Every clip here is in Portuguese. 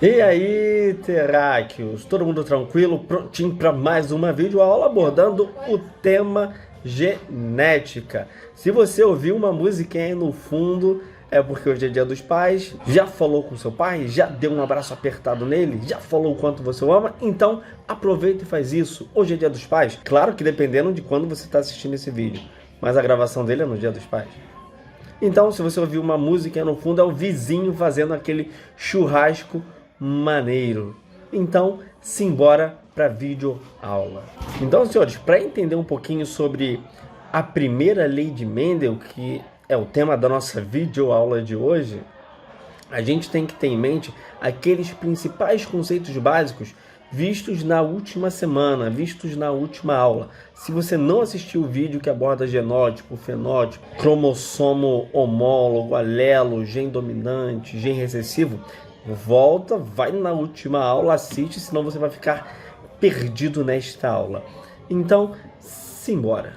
E aí, terráqueos, todo mundo tranquilo? Prontinho para mais uma videoaula abordando o tema genética. Se você ouviu uma musiquinha aí no fundo, é porque hoje é dia dos pais. Já falou com seu pai? Já deu um abraço apertado nele? Já falou o quanto você o ama? Então aproveita e faz isso. Hoje é dia dos pais. Claro que dependendo de quando você está assistindo esse vídeo, mas a gravação dele é no dia dos pais. Então, se você ouvir uma música no fundo, é o vizinho fazendo aquele churrasco maneiro. Então, simbora para vídeo aula. Então, senhores, para entender um pouquinho sobre a primeira lei de Mendel, que é o tema da nossa vídeo aula de hoje, a gente tem que ter em mente aqueles principais conceitos básicos vistos na última semana, vistos na última aula. Se você não assistiu o vídeo que aborda genótipo, fenótipo, cromossomo homólogo, alelo, gene dominante, gene recessivo, volta, vai na última aula, assiste, senão você vai ficar perdido nesta aula. Então, simbora.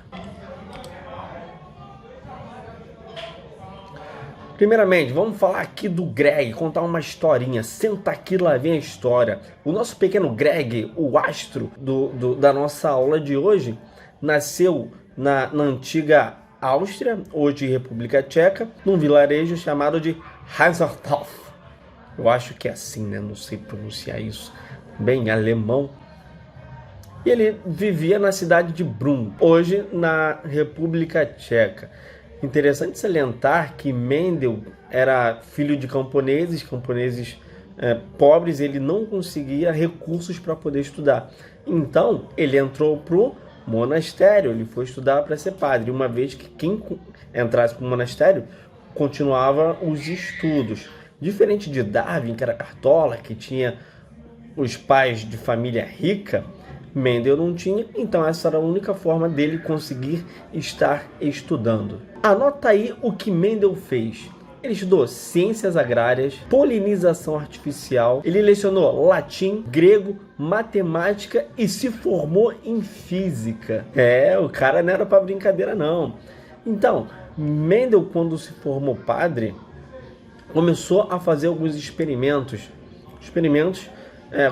Primeiramente, vamos falar aqui do Greg, contar uma historinha. Senta aqui, lá vem a história. O nosso pequeno Greg, o astro da nossa aula de hoje, nasceu na antiga Áustria, hoje República Tcheca, num vilarejo chamado de Heinsberg. Eu acho que é assim, né? Não sei pronunciar isso bem alemão. E ele vivia na cidade de Brunn, hoje na República Tcheca. Interessante salientar que Mendel era filho de camponeses pobres, ele não conseguia recursos para poder estudar. Então, ele entrou para o monastério, ele foi estudar para ser padre, uma vez que quem entrasse para o monastério continuava os estudos. Diferente de Darwin, que era cartola, que tinha os pais de família rica, Mendel não tinha, então essa era a única forma dele conseguir estar estudando. Anota aí o que Mendel fez. Ele estudou ciências agrárias, polinização artificial, ele lecionou latim, grego, matemática e se formou em física. O cara não era para brincadeira não. Então, Mendel, quando se formou padre, começou a fazer alguns experimentos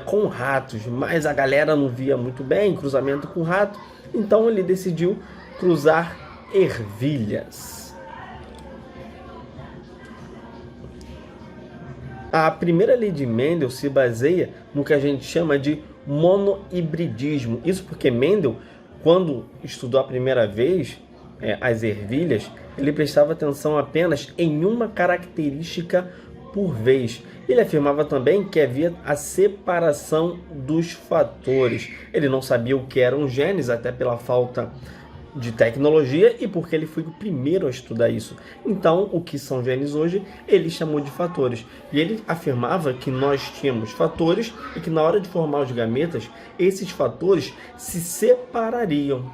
com ratos, mas a galera não via muito bem cruzamento com rato, então ele decidiu cruzar ervilhas. A primeira lei de Mendel se baseia no que a gente chama de monohibridismo. Isso porque Mendel, quando estudou a primeira vez as ervilhas, ele prestava atenção apenas em uma característica por vez. Ele afirmava também que havia a separação dos fatores. Ele não sabia o que eram genes, até pela falta de tecnologia e porque ele foi o primeiro a estudar isso. Então, o que são genes hoje, ele chamou de fatores. E ele afirmava que nós tínhamos fatores e que na hora de formar os gametas, esses fatores se separariam.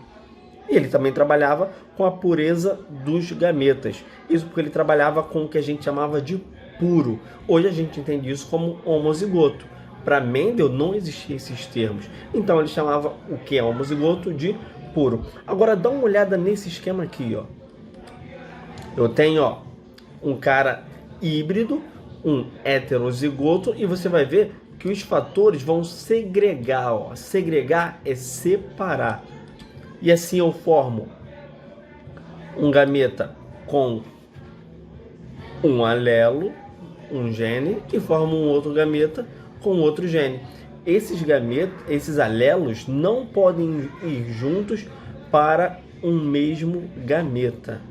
E ele também trabalhava com a pureza dos gametas. Isso porque ele trabalhava com o que a gente chamava de puro. Hoje a gente entende isso como homozigoto. Para Mendel não existiam esses termos. Então ele chamava o que é homozigoto de puro. Agora dá uma olhada nesse esquema aqui, ó. Eu tenho, um cara híbrido, um heterozigoto, e você vai ver que os fatores vão segregar, Segregar é separar. E assim eu formo um gameta com um alelo, um gene, e formo um outro gameta com outro gene. Esses alelos não podem ir juntos para um mesmo gameta.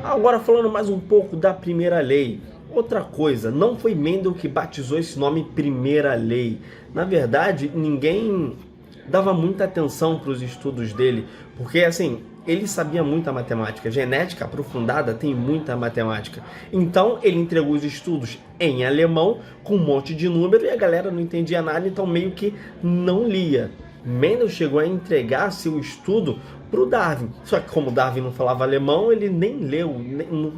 Agora falando mais um pouco da primeira lei. Outra coisa, não foi Mendel que batizou esse nome primeira lei. Na verdade, ninguém dava muita atenção para os estudos dele, porque assim, ele sabia muita matemática, genética aprofundada tem muita matemática. Então ele entregou os estudos em alemão com um monte de número e a galera não entendia nada, então meio que não lia. Mendel chegou a entregar seu estudo para o Darwin, só que como Darwin não falava alemão, ele nem leu,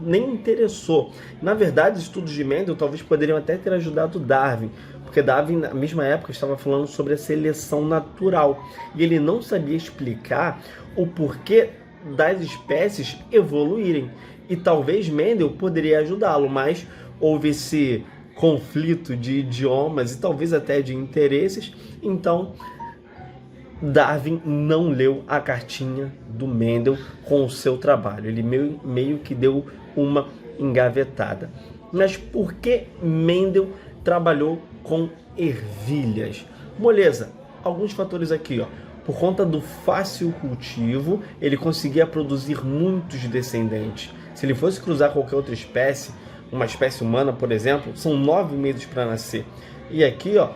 nem interessou. Na verdade, os estudos de Mendel talvez poderiam até ter ajudado Darwin, porque Darwin, na mesma época, estava falando sobre a seleção natural. E ele não sabia explicar o porquê das espécies evoluírem. E talvez Mendel poderia ajudá-lo, mas houve esse conflito de idiomas e talvez até de interesses. Então, Darwin não leu a cartinha do Mendel com o seu trabalho. Ele meio que deu uma engavetada. Mas por que Mendel trabalhou com ervilhas? Moleza, alguns fatores aqui, ó. Por conta do fácil cultivo, ele conseguia produzir muitos descendentes. Se ele fosse cruzar qualquer outra espécie, uma espécie humana, por exemplo, são 9 meses para nascer. E aqui, ó,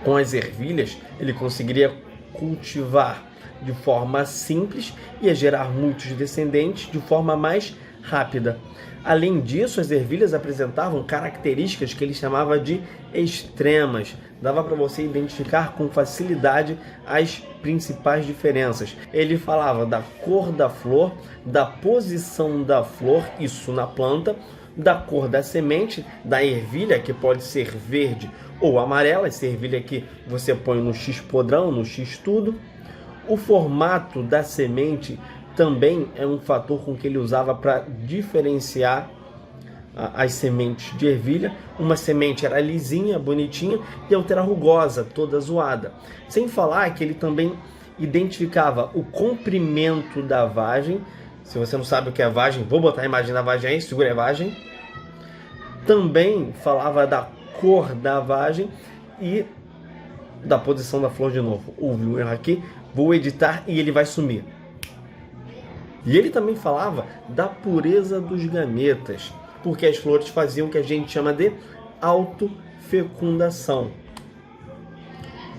com as ervilhas, ele conseguiria cultivar de forma simples e ia gerar muitos descendentes de forma mais rápida. Além disso, as ervilhas apresentavam características que ele chamava de extremas. Dava para você identificar com facilidade as principais diferenças. Ele falava da cor da flor, da posição da flor, isso na planta, da cor da semente, da ervilha, que pode ser verde ou amarela, essa ervilha que você põe no X podrão, no X tudo. O formato da semente também é um fator com que ele usava para diferenciar as sementes de ervilha. Uma semente era lisinha, bonitinha, e a outra era rugosa, toda zoada. Sem falar que ele também identificava o comprimento da vagem. Se você não sabe o que é vagem, vou botar a imagem da vagem aí, segura a vagem. Também falava da cor da vagem e da posição da flor de novo. Houve um erro aqui, vou editar e ele vai sumir. E ele também falava da pureza dos gametas, porque as flores faziam o que a gente chama de autofecundação.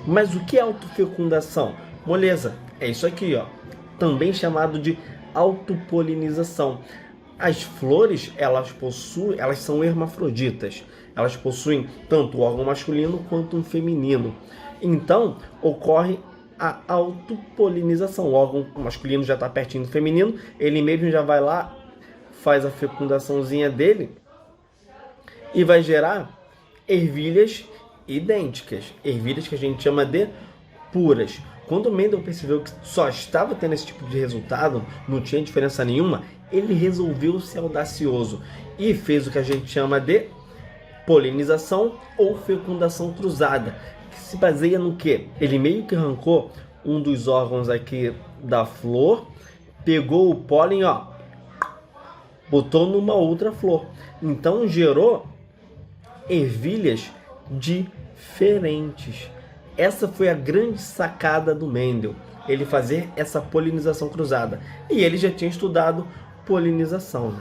Mas o que é autofecundação? Moleza, é isso aqui, ó, também chamado de autopolinização. As flores, elas são hermafroditas. Elas possuem tanto o órgão masculino quanto um feminino. Então, ocorre a autopolinização. O órgão masculino já está pertinho do feminino, ele mesmo já vai lá, faz a fecundaçãozinha dele e vai gerar ervilhas idênticas. Ervilhas que a gente chama de puras. Quando Mendel percebeu que só estava tendo esse tipo de resultado, não tinha diferença nenhuma, ele resolveu ser audacioso e fez o que a gente chama de polinização ou fecundação cruzada, que se baseia no quê? Ele meio que arrancou um dos órgãos aqui da flor, pegou o pólen, ó, botou numa outra flor. Então gerou ervilhas diferentes. Essa foi a grande sacada do Mendel, ele fazer essa polinização cruzada. E ele já tinha estudado polinização, né?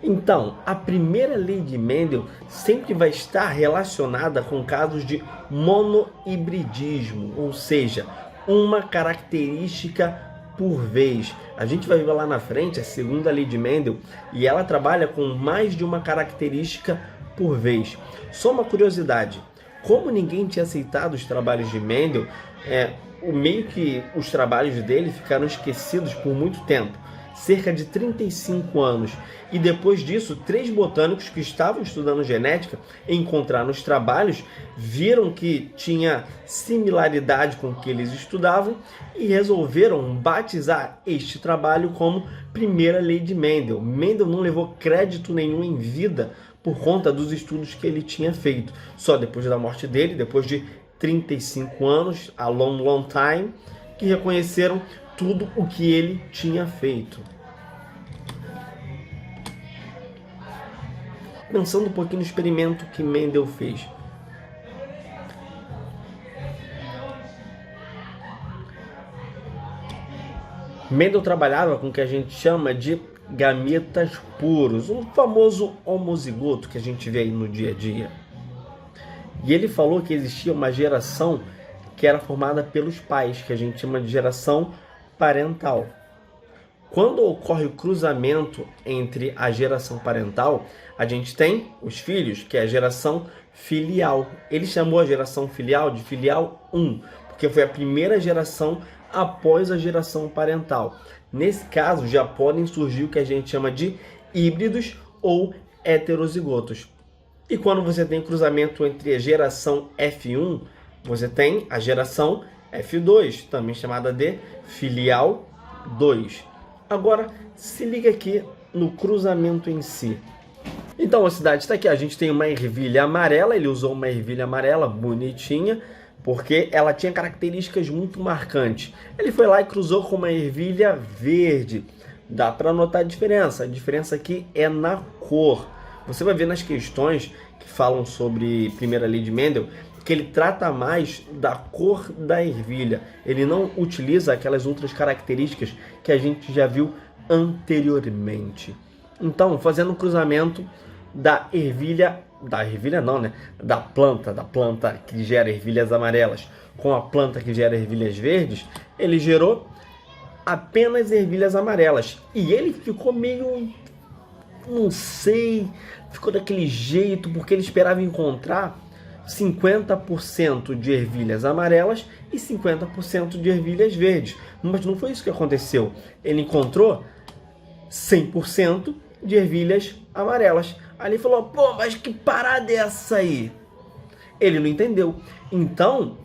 Então, a primeira lei de Mendel sempre vai estar relacionada com casos de monohibridismo, ou seja, uma característica por vez. A gente vai ver lá na frente a segunda lei de Mendel e ela trabalha com mais de uma característica por vez. Só uma curiosidade, como ninguém tinha aceitado os trabalhos de Mendel, meio que os trabalhos dele ficaram esquecidos por muito tempo. Cerca de 35 anos. E depois disso, 3 botânicos que estavam estudando genética encontraram os trabalhos, viram que tinha similaridade com o que eles estudavam e resolveram batizar este trabalho como primeira lei de Mendel. Mendel não levou crédito nenhum em vida por conta dos estudos que ele tinha feito. Só depois da morte dele, depois de 35 anos, a long time, que reconheceram tudo o que ele tinha feito. Pensando um pouquinho no experimento que Mendel fez. Mendel trabalhava com o que a gente chama de gametas puros, um famoso homozigoto que a gente vê aí no dia a dia. E ele falou que existia uma geração que era formada pelos pais, que a gente chama de geração parental. Quando ocorre o cruzamento entre a geração parental, a gente tem os filhos, que é a geração filial. Ele chamou a geração filial de filial 1, porque foi a primeira geração após a geração parental. Nesse caso, já podem surgir o que a gente chama de híbridos ou heterozigotos. E quando você tem cruzamento entre a geração F1, você tem a geração F2, também chamada de filial 2. Agora, se liga aqui no cruzamento em si. Então a cidade está aqui, a gente tem uma ervilha amarela, ele usou uma ervilha amarela bonitinha, porque ela tinha características muito marcantes. Ele foi lá e cruzou com uma ervilha verde. Dá para notar a diferença aqui é na cor. Você vai ver nas questões que falam sobre primeira lei de Mendel, que ele trata mais da cor da ervilha. Ele não utiliza aquelas outras características que a gente já viu anteriormente. Então, fazendo um cruzamento da planta que gera ervilhas amarelas com a planta que gera ervilhas verdes, ele gerou apenas ervilhas amarelas. E ele ficou meio, não sei, ficou daquele jeito, porque ele esperava encontrar 50% de ervilhas amarelas e 50% de ervilhas verdes. Mas não foi isso que aconteceu. Ele encontrou 100% de ervilhas amarelas. Aí ele falou, pô, mas que parada é essa aí? Ele não entendeu. Então,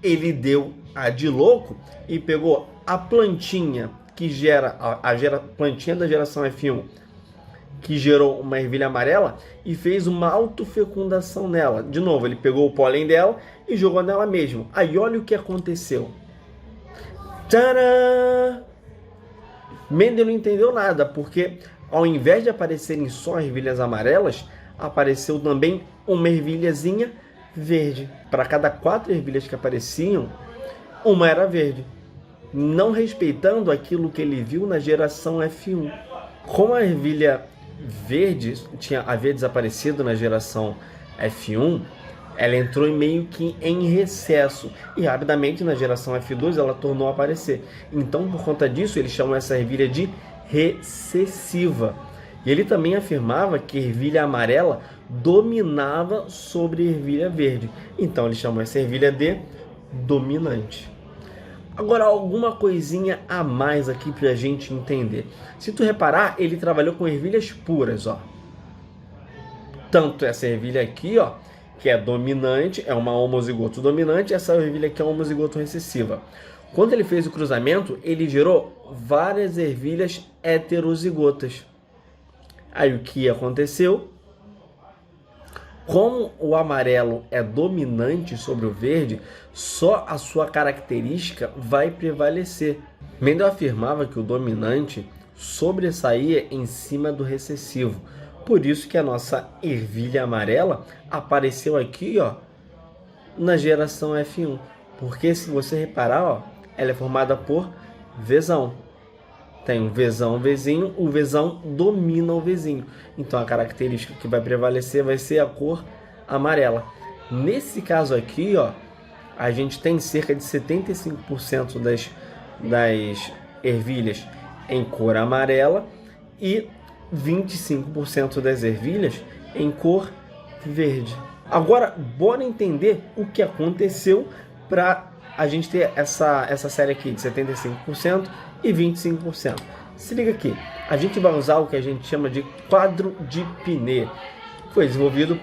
ele deu a de louco e pegou a plantinha que gera, plantinha da geração F1, que gerou uma ervilha amarela, e fez uma autofecundação nela. De novo, ele pegou o pólen dela e jogou nela mesmo. Aí olha o que aconteceu. Tcharam! Mendel não entendeu nada, porque ao invés de aparecerem só ervilhas amarelas, apareceu também uma ervilhazinha verde. Para cada 4 ervilhas que apareciam, uma era verde, não respeitando aquilo que ele viu na geração F1. Como a ervilha verde havia desaparecido na geração F1, ela entrou meio que em recesso e rapidamente na geração F2 ela tornou a aparecer. Então, por conta disso, ele chamou essa ervilha de recessiva. E ele também afirmava que a ervilha amarela dominava sobre a ervilha verde. Então, ele chamou essa ervilha de dominante. Agora, alguma coisinha a mais aqui para a gente entender. Se tu reparar, ele trabalhou com ervilhas puras, ó. Tanto essa ervilha aqui, ó, que é dominante, é uma homozigoto dominante, essa ervilha aqui é uma homozigoto recessiva. Quando ele fez o cruzamento, ele gerou várias ervilhas heterozigotas. Aí o que aconteceu? Como o amarelo é dominante sobre o verde, só a sua característica vai prevalecer. Mendel afirmava que o dominante sobressaía em cima do recessivo. Por isso que a nossa ervilha amarela apareceu aqui, ó, na geração F1. Porque se você reparar, ó, ela é formada por Vzão. Tem um Vzão, Vzinho, o Vzão domina o Vzinho. Então a característica que vai prevalecer vai ser a cor amarela. Nesse caso aqui, ó, a gente tem cerca de 75% das ervilhas em cor amarela e 25% das ervilhas em cor verde. Agora, bora entender o que aconteceu para a gente ter essa série aqui de 75% e 25%. Se liga aqui, a gente vai usar o que a gente chama de quadro de Pinet. Foi desenvolvido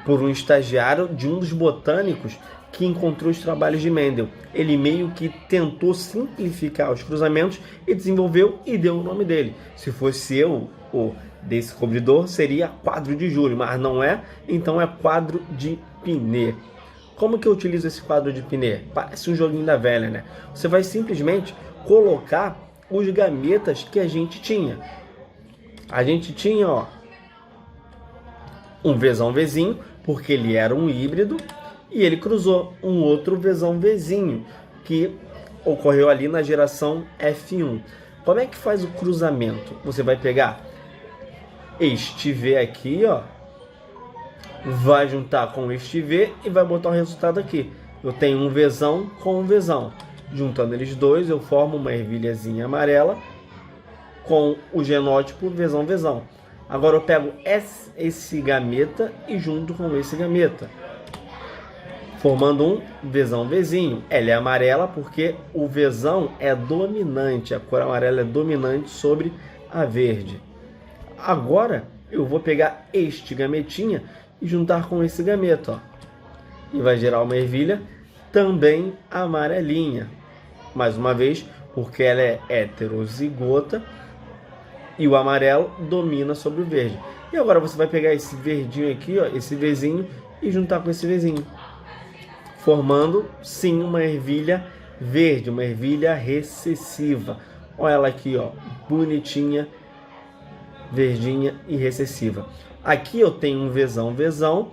por um estagiário de um dos botânicos que encontrou os trabalhos de Mendel. Ele meio que tentou simplificar os cruzamentos e desenvolveu e deu o nome dele. Se fosse eu, o descobridor, seria quadro de Júlio, mas não é, então é quadro de Pinet. Como que eu utilizo esse quadro de Pinet? Parece um joguinho da velha, né? Você vai simplesmente colocar os gametas que a gente tinha. A gente tinha, ó, um Vzão Vzinho, porque ele era um híbrido, e ele cruzou um outro Vzão Vzinho, que ocorreu ali na geração F1. Como é que faz o cruzamento? Você vai pegar este V aqui, ó, vai juntar com este V e vai botar o resultado aqui. Eu tenho um Vzão com um Vzão. Juntando eles dois, eu formo uma ervilhazinha amarela com o genótipo Vzão Vzão. Agora eu pego esse gameta e junto com esse gameta, formando um Vzão Vzinho. Ela é amarela porque o Vzão é dominante, a cor amarela é dominante sobre a verde. Agora eu vou pegar este gametinha e juntar com esse gameta, ó, e vai gerar uma ervilha também amarelinha. Mais uma vez, porque ela é heterozigota E o amarelo domina sobre o verde. E agora você vai pegar esse verdinho aqui, ó, esse Vzinho, e juntar com esse Vzinho, formando, sim, uma ervilha verde, uma ervilha recessiva. Olha ela aqui, ó, bonitinha, verdinha e recessiva. Aqui eu tenho um Vzão,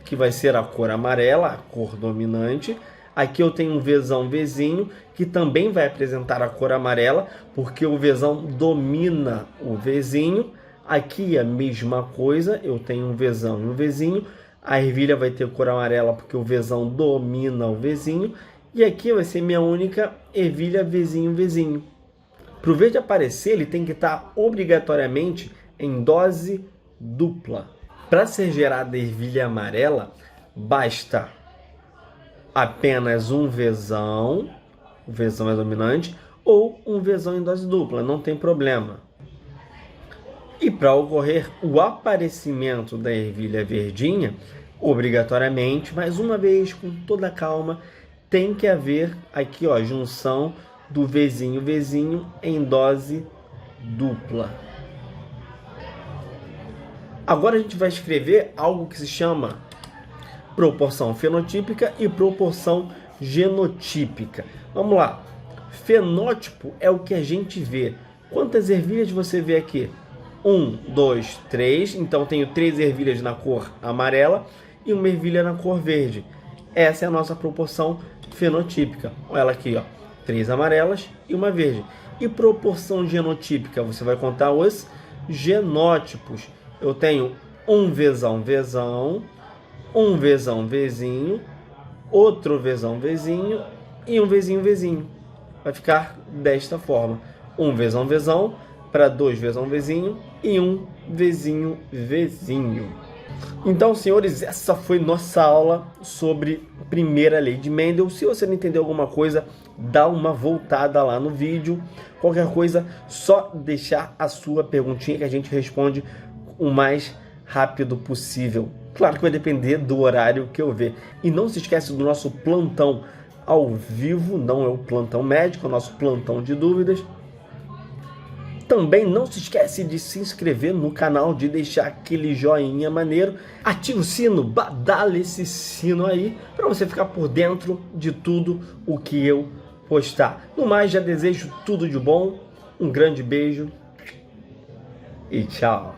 que vai ser a cor amarela, a cor dominante. Aqui eu tenho um Vzinho, que também vai apresentar a cor amarela, porque o Vzão domina o Vzinho. Aqui a mesma coisa, eu tenho um Vzão e um Vzinho. A ervilha vai ter cor amarela, porque o Vzão domina o Vzinho. E aqui vai ser minha única ervilha Vzinho. Para o verde aparecer, ele tem que estar obrigatoriamente em dose dupla. Para ser gerada ervilha amarela, basta apenas um Vzão, o Vzão é dominante, ou um Vzão em dose dupla, não tem problema. E para ocorrer o aparecimento da ervilha verdinha, obrigatoriamente, mais uma vez, com toda calma, tem que haver aqui, ó, junção do Vzinho em dose dupla. Agora a gente vai escrever algo que se chama proporção fenotípica e proporção genotípica. Vamos lá. Fenótipo é o que a gente vê. Quantas ervilhas você vê aqui? 1, 2, 3. Então tenho 3 ervilhas na cor amarela e uma ervilha na cor verde. Essa é a nossa proporção fenotípica. Olha ela aqui, ó. 3 amarelas e uma verde. E proporção genotípica, você vai contar os genótipos. Eu tenho um Vzão, um Vzinho, outro Vzinho e um Vzinho. Vai ficar desta forma. Um Vzão para 2 Vzinho e um Vzinho. Então, senhores, essa foi nossa aula sobre primeira lei de Mendel. Se você não entendeu alguma coisa, dá uma voltada lá no vídeo. Qualquer coisa, só deixar a sua perguntinha que a gente responde o mais rápido possível. Claro que vai depender do horário que eu ver. E não se esquece do nosso plantão ao vivo, não é o plantão médico, é o nosso plantão de dúvidas. Também não se esquece de se inscrever no canal, de deixar aquele joinha maneiro. Ativa o sino, badala esse sino aí, para você ficar por dentro de tudo o que eu postar. No mais, já desejo tudo de bom, um grande beijo e tchau.